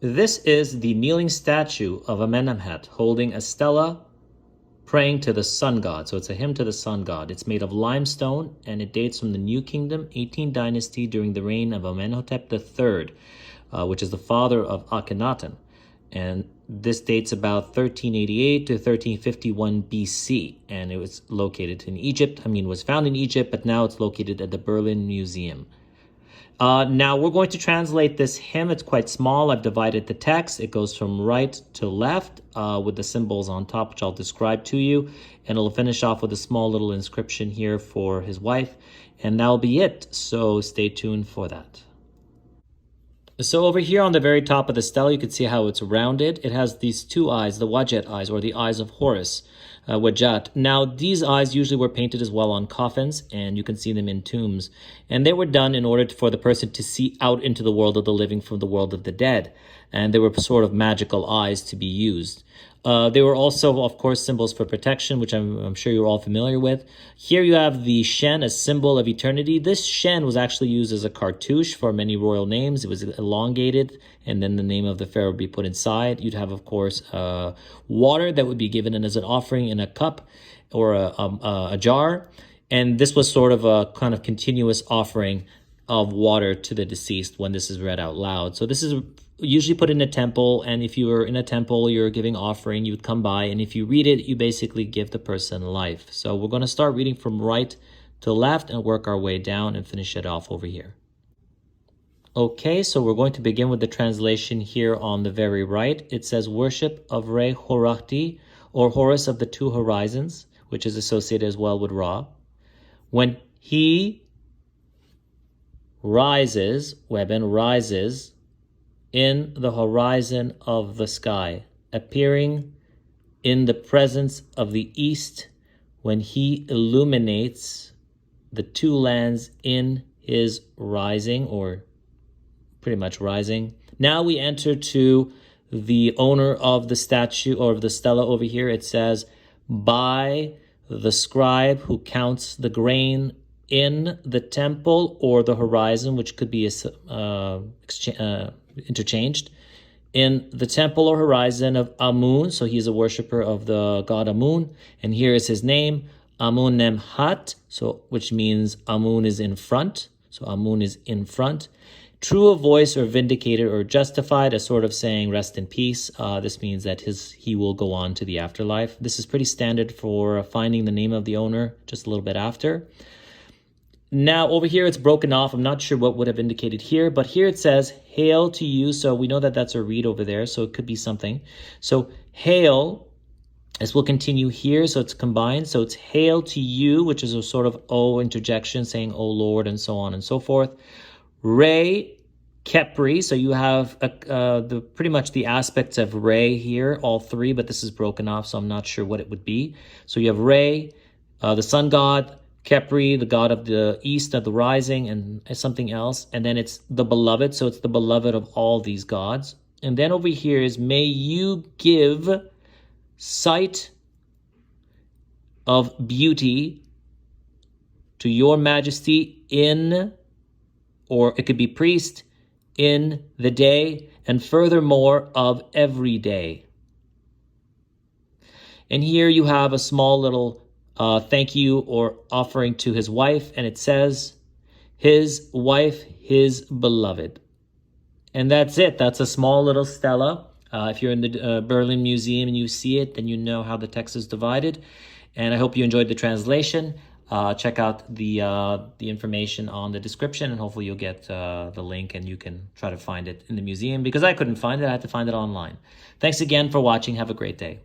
This is the kneeling statue of Amenemhat holding a stele praying to the sun god. So it's a hymn to the sun god. It's made of limestone and it dates from the New Kingdom, 18th dynasty during the reign of Amenemhat III, which is the father of Akhenaten. And this dates about 1388 to 1351 BC. And it was located in Egypt. Was found in Egypt, but now it's located at the Berlin Museum. Now we're going to translate this hymn. It's quite small. I've divided the text. It goes from right to left with the symbols on top, which I'll describe to you. And it'll finish off with a small little inscription here for his wife. And that'll be it. So stay tuned for that. So over here on the very top of the stele, you can see how it's rounded. It has these two eyes, the Wajet eyes, or the eyes of Horus. Wajat. Now, these eyes usually were painted as well on coffins, and you can see them in tombs. And they were done in order for the person to see out into the world of the living from the world of the dead. And they were sort of magical eyes to be used. They were also, of course, symbols for protection, which I'm sure you're all familiar with. Here you have the Shen, a symbol of eternity. This Shen was actually used as a cartouche for many royal names. It was elongated, and then the name of the pharaoh would be put inside. You'd have, of course, water that would be given in as an offering in a cup or a jar. And this was sort of a kind of continuous offering of water to the deceased when this is read out loud. So this is usually put in a temple, and if you were in a temple, you're giving offering, you would come by, and if you read it, you basically give the person life. So we're going to start reading from right to left and work our way down and finish it off over here. Okay, so we're going to begin with the translation here on the very right. It says, worship of 𝓹𝓬𝓹𝓬𝓹𝓬𝓹𝓬𝓹𝓬𝓹𝓬𝓹, or Horus of the two horizons, which is associated as well with Ra. When he rises, Weben rises, in the horizon of the sky, appearing in the presence of the east when he illuminates the two lands in his rising, or pretty much rising. Now we enter to the owner of the statue, or of the stele over here. It says, by the scribe who counts the grain in the temple or the horizon, which could be interchanged, in the temple or horizon of Amun. So he's a worshiper of the god Amun, and here is his name, Amenemhat, so which means Amun is in front. So Amun is in front. True of voice, or vindicated, or justified, a sort of saying rest in peace. This means that he will go on to the afterlife. This is pretty standard for finding the name of the owner just a little bit after. Now, over here, it's broken off. I'm not sure what would have indicated here, but here it says, hail to you. So we know that that's a reed over there, so it could be something. So hail, as we'll continue here, so it's combined. So it's hail to you, which is a sort of O interjection, saying, O Lord, and so on and so forth. 𝓹𝓬𝓹𝓬𝓹𝓬𝓹𝓬𝓹𝓬𝓹𝓬𝓹𝓬𝓹𝓬𝓹𝓬𝓹𝓬𝓹𝓬𝓹 here, the pretty much the aspects of Re here, all three, but this is broken off, so I'm not sure what it would be. So you have Re, the sun god, 𝓹𝓬𝓬, the god of the east, of the rising, and something else. And then it's the beloved, so it's the beloved of all these gods. And then over here is, may you give sight of beauty to your majesty in, or it could be priest, in the day, and furthermore of every day. And here you have a small little thank you or offering to his wife, and it says, his wife, his beloved. And that's it. That's a small little stele. If you're in the Berlin Museum and you see it, then you know how the text is divided. And I hope you enjoyed the translation. Check out the information on the description, and hopefully you'll get the link and you can try to find it in the museum, because I couldn't find it. I had to find it online. Thanks again for watching. Have a great day.